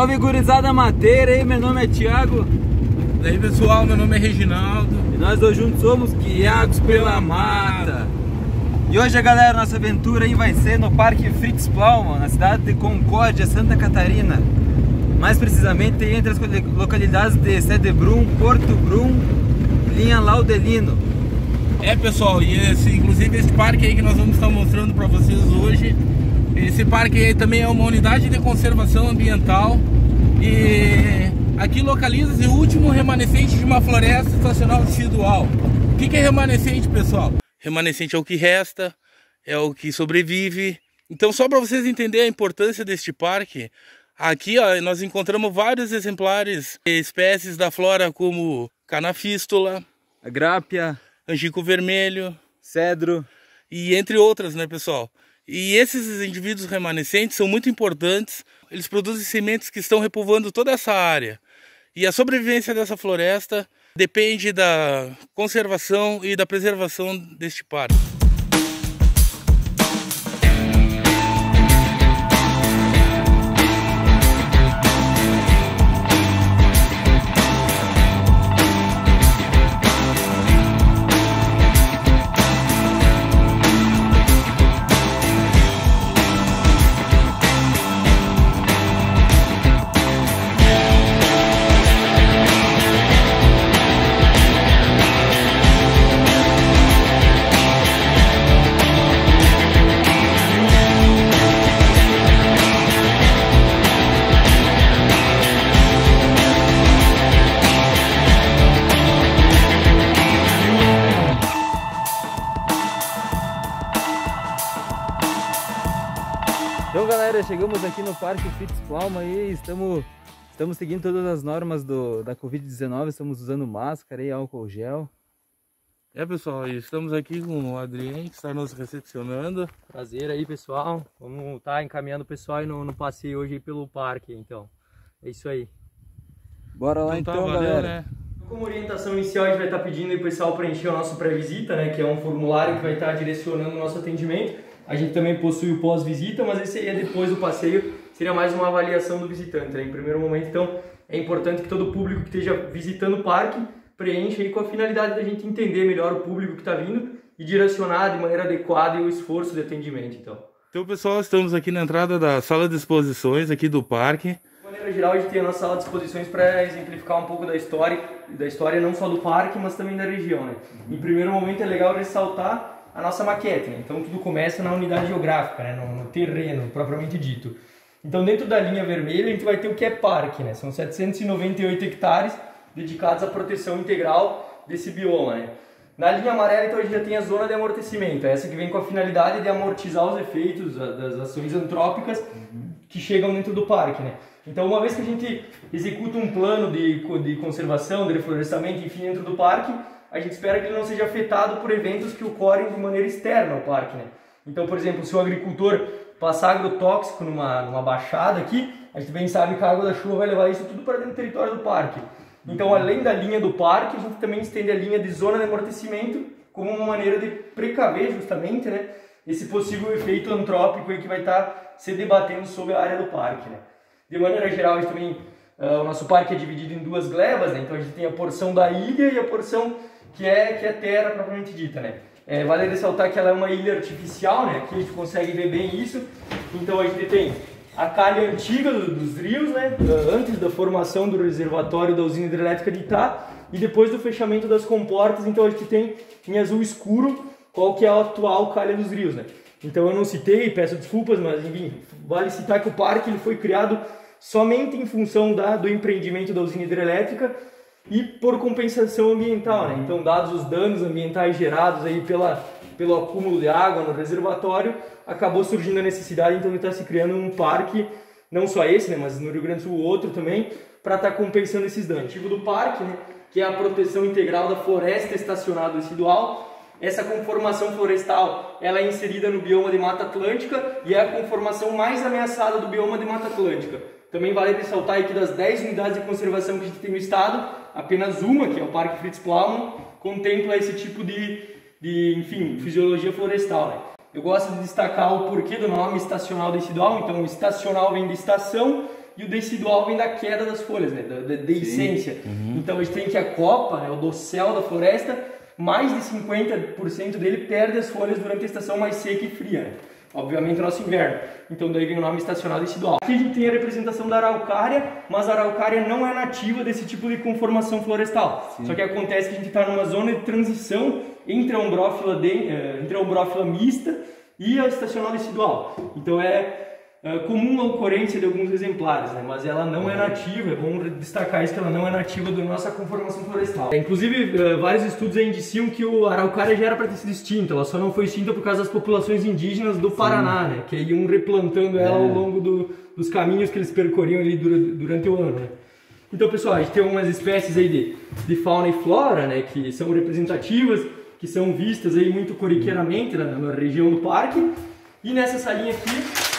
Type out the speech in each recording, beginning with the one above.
Salve gurizada mateira aí, meu nome é Thiago. E aí pessoal, meu nome é Reginaldo. E nós dois juntos somos Guiados pela Mata. E hoje, galera, nossa aventura aí vai ser no Parque Fritz Plaumann, na cidade de Concórdia, Santa Catarina. Mais precisamente entre as localidades de Cedebrum, Porto Brum, Linha Laudelino. Pessoal, e inclusive esse parque aí que nós vamos estar mostrando para vocês hoje, esse parque aí também é uma unidade de conservação ambiental e aqui localiza-se o último remanescente de uma floresta estacional decidual. O que é remanescente, pessoal? Remanescente é o que resta, é o que sobrevive. Então, só para vocês entenderem a importância deste parque, aqui ó, nós encontramos vários exemplares, espécies da flora como canafístula, Agrápia, angico vermelho, cedro e entre outras, né, pessoal? E esses indivíduos remanescentes são muito importantes, eles produzem sementes que estão repovoando toda essa área. E a sobrevivência dessa floresta depende da conservação e da preservação deste parque. Então, galera, chegamos aqui no Parque Fritz Plaumann e estamos seguindo todas as normas da Covid-19, estamos usando máscara e álcool gel. Pessoal, estamos aqui com o Adrien, que está nos recepcionando. Prazer aí, pessoal. Vamos estar encaminhando o pessoal aí no passeio hoje pelo parque, então. É isso aí. Bora lá então, valeu, galera. né? Como orientação inicial, a gente vai estar pedindo aí o pessoal preencher o nosso pré-visita, né? Que é um formulário que vai estar direcionando o nosso atendimento. A gente também possui o pós-visita, mas esse aí é depois do passeio, seria mais uma avaliação do visitante, né? Em primeiro momento, então, é importante que todo público que esteja visitando o parque preencha aí com a finalidade da gente entender melhor o público que está vindo e direcionar de maneira adequada o esforço de atendimento, então. Então, pessoal, estamos aqui na entrada da sala de exposições aqui do parque. De maneira geral, a gente tem a nossa sala de exposições para exemplificar um pouco da história não só do parque, mas também da região, né? Em primeiro momento, é legal ressaltar a nossa maquete, né? Então tudo começa na unidade geográfica, né? No terreno propriamente dito. Então dentro da linha vermelha a gente vai ter o que é parque, né? São 798 hectares dedicados à proteção integral desse bioma, né? Na linha amarela então a gente já tem a zona de amortecimento, essa que vem com a finalidade de amortizar os efeitos das ações antrópicas que chegam dentro do parque, né? Então uma vez que a gente executa um plano de conservação, de reflorestamento, enfim, dentro do parque, a gente espera que ele não seja afetado por eventos que ocorrem de maneira externa ao parque, né? Então, por exemplo, se o agricultor passar agrotóxico numa baixada aqui, a gente bem sabe que a água da chuva vai levar isso tudo para dentro do território do parque. Então, além da linha do parque, a gente também estende a linha de zona de amortecimento como uma maneira de precaver justamente, né, esse possível efeito antrópico aí que vai estar se debatendo sobre a área do parque, né? De maneira geral, a gente também, o nosso parque é dividido em duas glebas, né? Então a gente tem a porção da ilha e a porção que é terra propriamente dita, né? Vale ressaltar que ela é uma ilha artificial, né? Aqui a gente consegue ver bem isso. Então a gente tem a calha antiga dos rios, né? Antes da formação do reservatório da usina hidrelétrica de Itá e depois do fechamento das comportas, então a gente tem em azul escuro qual que é a atual calha dos rios, né? Então eu não citei, peço desculpas, mas enfim, vale citar que o parque ele foi criado somente em função do empreendimento da usina hidrelétrica e por compensação ambiental, né? Então, dados os danos ambientais gerados aí pelo acúmulo de água no reservatório, acabou surgindo a necessidade, então, de estar se criando um parque, não só esse, né, mas no Rio Grande do Sul outro também, para estar compensando esses danos. O objetivo do parque, né, que é a proteção integral da floresta estacional residual. Essa conformação florestal ela é inserida no bioma de Mata Atlântica e é a conformação mais ameaçada do bioma de Mata Atlântica. Também vale ressaltar que das 10 unidades de conservação que a gente tem no estado, apenas uma, que é o Parque Fritz Plaumann, contempla esse tipo de fisiologia florestal, né? Eu gosto de destacar o porquê do nome estacional decidual. Então, estacional vem de estação e o decidual vem da queda das folhas, né? Da deiscência. Então a gente tem que a copa, né? O dossel da floresta, mais de 50% dele perde as folhas durante a estação mais seca e fria, né? Obviamente o nosso inverno. Então daí vem o nome estacional decidual. Aqui a gente tem a representação da araucária, mas a araucária não é nativa desse tipo de conformação florestal. Sim. Só que acontece que a gente está numa zona de transição entre a ombrófila mista e a estacional decidual. Então é comum a ocorrência de alguns exemplares, né? Mas ela não é nativa, é bom destacar isso, que ela não é nativa da nossa conformação florestal. Inclusive, vários estudos aí indiciam que a araucária já era para ter sido extinta, ela só não foi extinta por causa das populações indígenas do Paraná, né? Que iam replantando ela ao longo dos caminhos que eles percorriam ali durante o ano, né? Então, pessoal, a gente tem algumas espécies aí de fauna e flora, né? Que são representativas, que são vistas aí muito corriqueiramente na região do parque. E nessa salinha aqui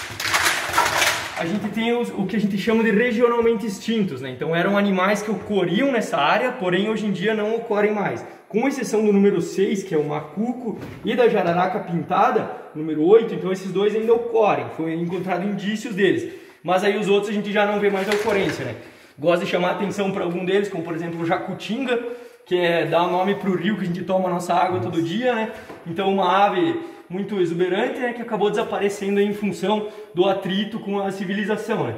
a gente tem o que a gente chama de regionalmente extintos, né? Então eram animais que ocorriam nessa área, porém hoje em dia não ocorrem mais. Com exceção do número 6, que é o macuco, e da jararaca pintada, número 8, então esses dois ainda ocorrem, foi encontrado indícios deles. Mas aí os outros a gente já não vê mais a ocorrência, né? Gosto de chamar a atenção para algum deles, como por exemplo o jacutinga, que dá o nome para o rio que a gente toma a nossa água todo dia, né? Então uma ave muito exuberante, né, que acabou desaparecendo em função do atrito com a civilização, né?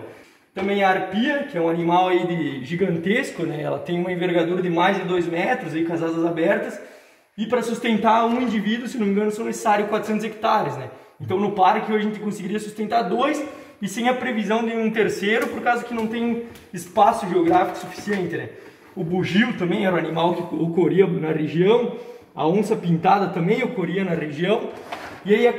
Também a arpia, que é um animal aí gigantesco, né? Ela tem uma envergadura de mais de 2 metros aí, com as asas abertas, e para sustentar um indivíduo, se não me engano, são necessários 400 hectares, né? Então no parque hoje a gente conseguiria sustentar 2 e sem a previsão de um terceiro, por causa que não tem espaço geográfico suficiente, né? O bugio também era um animal que ocorria na região, a onça pintada também ocorria na região. E aí,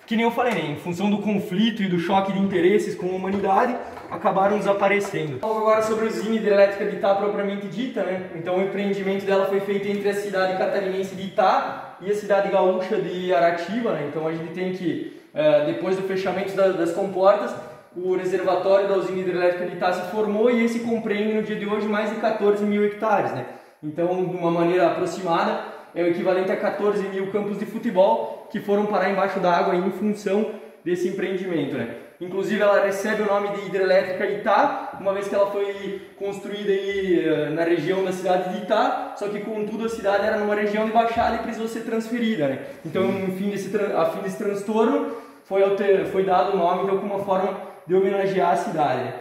que nem eu falei, né? Em função do conflito e do choque de interesses com a humanidade, acabaram desaparecendo. Vamos agora sobre a usina hidrelétrica de Itá propriamente dita, né? Então o empreendimento dela foi feito entre a cidade catarinense de Itá e a cidade gaúcha de Aratiba, né? Então a gente tem que, depois do fechamento das comportas, o reservatório da usina hidrelétrica de Itá se formou e esse compreende no dia de hoje mais de 14 mil hectares, né? Então, de uma maneira aproximada, é o equivalente a 14 mil campos de futebol que foram parar embaixo da água em função desse empreendimento, né? Inclusive ela recebe o nome de Hidrelétrica Itá, uma vez que ela foi construída aí na região da cidade de Itá, só que contudo a cidade era numa região de baixada e precisou ser transferida, né? Então, a fim desse transtorno, foi dado o nome então, como uma forma de homenagear a cidade, né?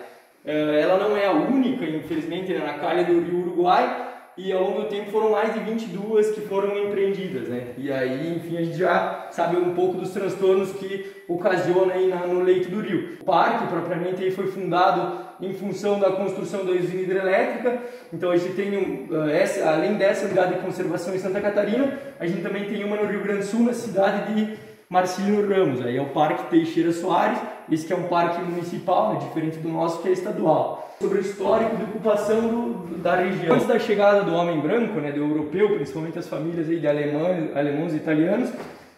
Ela não é a única, infelizmente, na calha do rio Uruguai, e ao longo do tempo foram mais de 22 que foram empreendidas, né? E aí, enfim, a gente já sabe um pouco dos transtornos que ocasiona aí no leito do rio. O parque, propriamente, aí foi fundado em função da construção da usina hidrelétrica. Então a gente tem, além dessa unidade de conservação em Santa Catarina, a gente também tem uma no Rio Grande do Sul, na cidade de Marcelino Ramos. Aí é o Parque Teixeira Soares, esse que é um parque municipal, né, diferente do nosso que é estadual. Sobre o histórico de ocupação da região. Antes da chegada do homem branco, né, do europeu, principalmente as famílias aí de alemãos e italianos,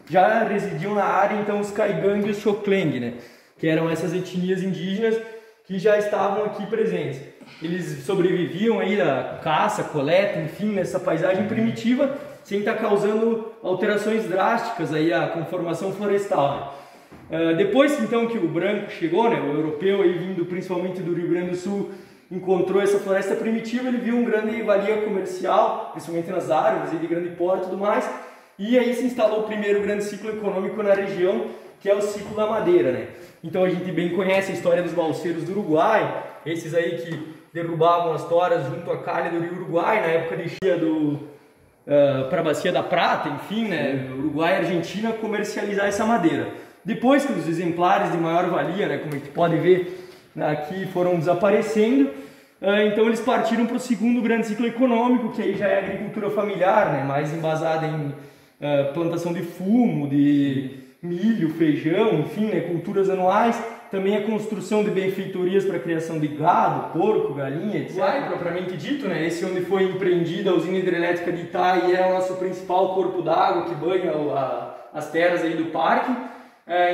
já residiam na área então os Caigang e os Xokleng, né, que eram essas etnias indígenas que já estavam aqui presentes. Eles sobreviviam aí da caça, coleta, enfim, nessa paisagem primitiva, sem estar causando alterações drásticas aí à conformação florestal, né? Depois então que o branco chegou, né, o europeu aí vindo principalmente do Rio Grande do Sul, encontrou essa floresta primitiva, ele viu um grande valia comercial, principalmente nas árvores de grande porte e tudo mais, e aí se instalou o primeiro grande ciclo econômico na região, que é o ciclo da madeira, né? Então a gente bem conhece a história dos balseiros do Uruguai, esses aí que derrubavam as toras junto à calha do rio Uruguai, na época de cheia para a Bacia da Prata, enfim, né, Uruguai e Argentina comercializar essa madeira. Depois que os exemplares de maior valia, né, como a gente pode ver aqui, foram desaparecendo, então eles partiram para o segundo grande ciclo econômico, que aí já é a agricultura familiar, né, mais embasada em plantação de fumo, de milho, feijão, enfim, né, culturas anuais. Também a construção de benfeitorias para a criação de gado, porco, galinha, etc. Propriamente dito, né? Esse onde foi empreendida a usina hidrelétrica de Itá e é o nosso principal corpo d'água que banha as terras aí do parque.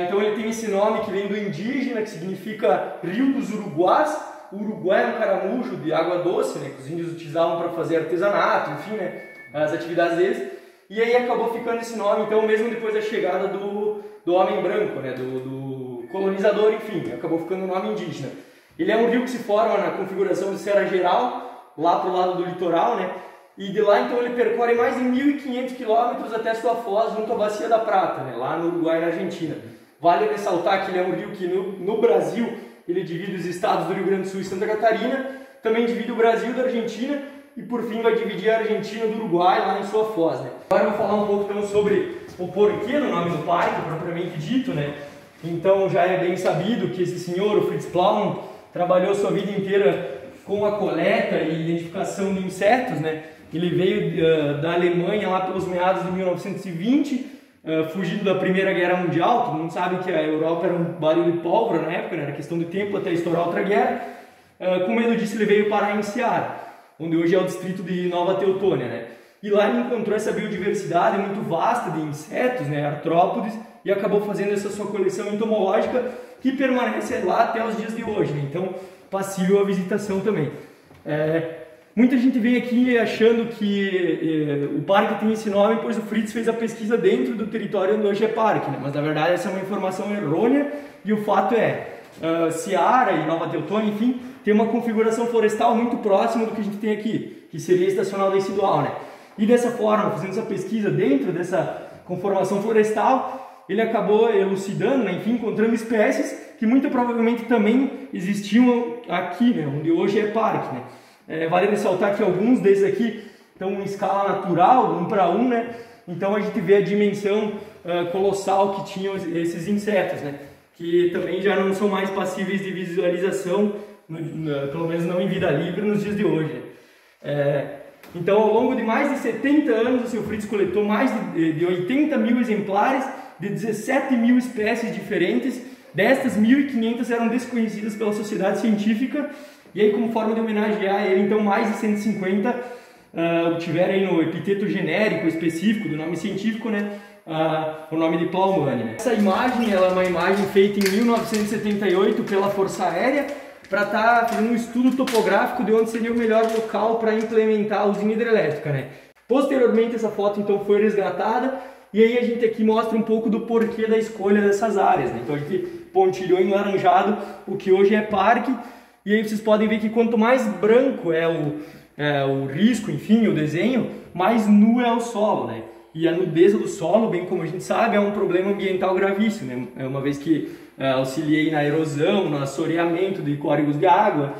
Então ele tem esse nome que vem do indígena, que significa Rio dos Uruguás. O Uruguai é um caramujo de água doce, né? Que os índios utilizavam para fazer artesanato, enfim, né? As atividades deles. E aí acabou ficando esse nome, então, mesmo depois da chegada do homem branco, né? Do colonizador, enfim, acabou ficando o nome indígena. Ele é um rio que se forma na configuração de Serra Geral, lá pro lado do litoral, né? E de lá então ele percorre mais de 1.500 quilômetros até sua foz junto à Bacia da Prata, né? Lá no Uruguai e na Argentina. Vale ressaltar que ele é um rio que no Brasil ele divide os estados do Rio Grande do Sul e Santa Catarina, também divide o Brasil da Argentina e por fim vai dividir a Argentina do Uruguai lá em sua foz, né? Agora eu vou falar um pouco então sobre o porquê do nome do parque, propriamente dito, né? Então já é bem sabido que esse senhor, o Fritz Plaumann, trabalhou sua vida inteira com a coleta e identificação de insetos, né? Ele veio da Alemanha lá pelos meados de 1920, fugindo da Primeira Guerra Mundial. Todo mundo sabe que a Europa era um barril de pólvora na época, né? Era questão de tempo até estourar outra guerra. Com medo disso ele veio parar em Ceará, onde hoje é o distrito de Nova Teutônia, né? E lá ele encontrou essa biodiversidade muito vasta de insetos, né? Artrópodes, e acabou fazendo essa sua coleção entomológica que permanece lá até os dias de hoje, né? Então passível à visitação também. Muita gente vem aqui achando que o parque tem esse nome pois o Fritz fez a pesquisa dentro do território onde hoje é parque, né? Mas na verdade essa é uma informação errônea e o fato é Ceará e Nova Teutônia, enfim, tem uma configuração florestal muito próxima do que a gente tem aqui, que seria estacional decidual, né? E dessa forma, fazendo essa pesquisa dentro dessa conformação florestal, ele acabou elucidando, né? Enfim, encontrando espécies que muito provavelmente também existiam aqui, né? Onde hoje é parque, né? Vale ressaltar que alguns desses aqui estão em escala natural, 1 para 1, né? Então a gente vê a dimensão colossal que tinham esses insetos, né? Que também já não são mais passíveis de visualização, pelo menos não em vida livre nos dias de hoje. Então ao longo de mais de 70 anos o seu Fritz coletou mais de 80 mil exemplares de 17 mil espécies diferentes. Destas, 1.500 eram desconhecidas pela sociedade científica. E aí, como forma de homenagear ele, então mais de 150 obtiveram aí no epiteto genérico específico do nome científico, né, o nome de Plaumann, né. Essa imagem ela é uma imagem feita em 1978 pela Força Aérea para estar fazendo um estudo topográfico de onde seria o melhor local para implementar a usina hidrelétrica, né. Posteriormente essa foto então foi resgatada e aí a gente aqui mostra um pouco do porquê da escolha dessas áreas, né. Então a gente pontilhou em laranjado o que hoje é parque. E aí vocês podem ver que quanto mais branco é o risco, enfim, o desenho, mais nu é o solo, né? E a nudez do solo, bem como a gente sabe, é um problema ambiental gravíssimo, né? Uma vez que auxiliei na erosão, no assoreamento de córregos de água,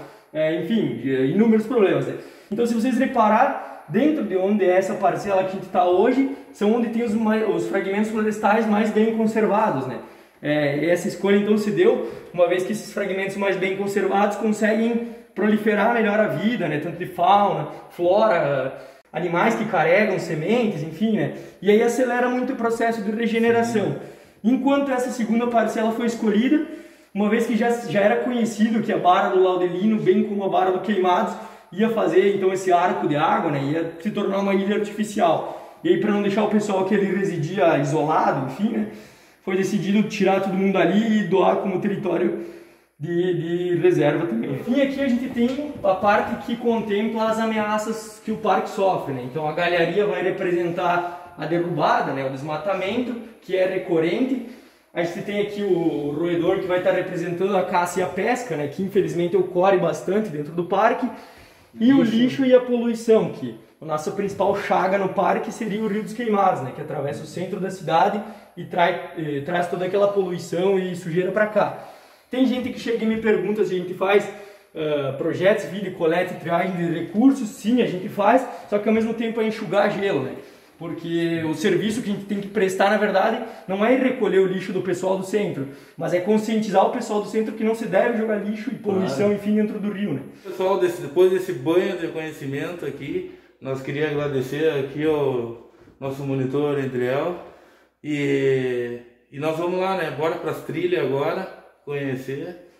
enfim, inúmeros problemas, né? Então se vocês reparar, dentro de onde é essa parcela que a gente está hoje, são onde tem os fragmentos florestais mais bem conservados, né? Essa escolha então se deu, uma vez que esses fragmentos mais bem conservados conseguem proliferar melhor a vida, né? Tanto de fauna, flora, animais que carregam sementes, enfim, né? E aí acelera muito o processo de regeneração. Enquanto essa segunda parcela foi escolhida, uma vez que já era conhecido que a Barra do Laudelino, bem como a Barra do Queimados, ia fazer então esse arco de água, né? Ia se tornar uma ilha artificial. E aí, para não deixar o pessoal que ele residia isolado, enfim, né? Foi decidido tirar todo mundo ali e doar como território de reserva também. Enfim, aqui a gente tem a parte que contempla as ameaças que o parque sofre, né? Então a galharia vai representar a derrubada, né? O desmatamento, que é recorrente. A gente tem aqui o roedor que vai estar representando a caça e a pesca, né? Que infelizmente ocorre bastante dentro do parque. E o lixo e a poluição, que a nossa principal chaga no parque seria o Rio dos Queimados, né? Que atravessa o centro da cidade e traz toda aquela poluição e sujeira para cá. Tem gente que chega e me pergunta se a gente faz projetos de coleta e triagem de recursos. Sim, a gente faz, só que ao mesmo tempo é enxugar gelo, né? Porque o serviço que a gente tem que prestar, na verdade, não é recolher o lixo do pessoal do centro, mas é conscientizar o pessoal do centro que não se deve jogar lixo e poluição, enfim, dentro do rio, né? Pessoal, depois desse banho de conhecimento aqui, nós queríamos agradecer aqui ao nosso monitor Endriel. E nós vamos lá, né? Bora para as trilhas agora, conhecer.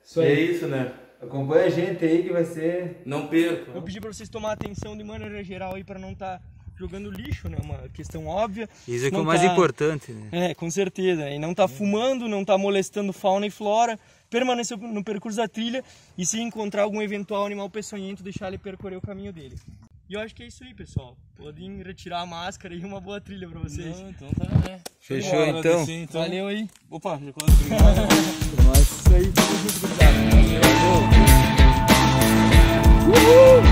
Isso aí. É isso, né? Acompanha a gente aí que vai ser... Não perca. Eu pedi para vocês tomar atenção de maneira geral aí para não estar jogando lixo, né? Uma questão óbvia. Isso é que é o mais importante, né? Com certeza. E não tá fumando, não tá molestando fauna e flora, permanecer no percurso da trilha e se encontrar algum eventual animal peçonhento, deixar ele percorrer o caminho dele. E eu acho que é isso aí, pessoal. Podem retirar a máscara e uma boa trilha pra vocês. Não, então tá, né? Fechou, então. Então. Valeu aí. Opa, já quase obrigado. Isso aí, tamo junto, gurizada. Valeu. Uhul!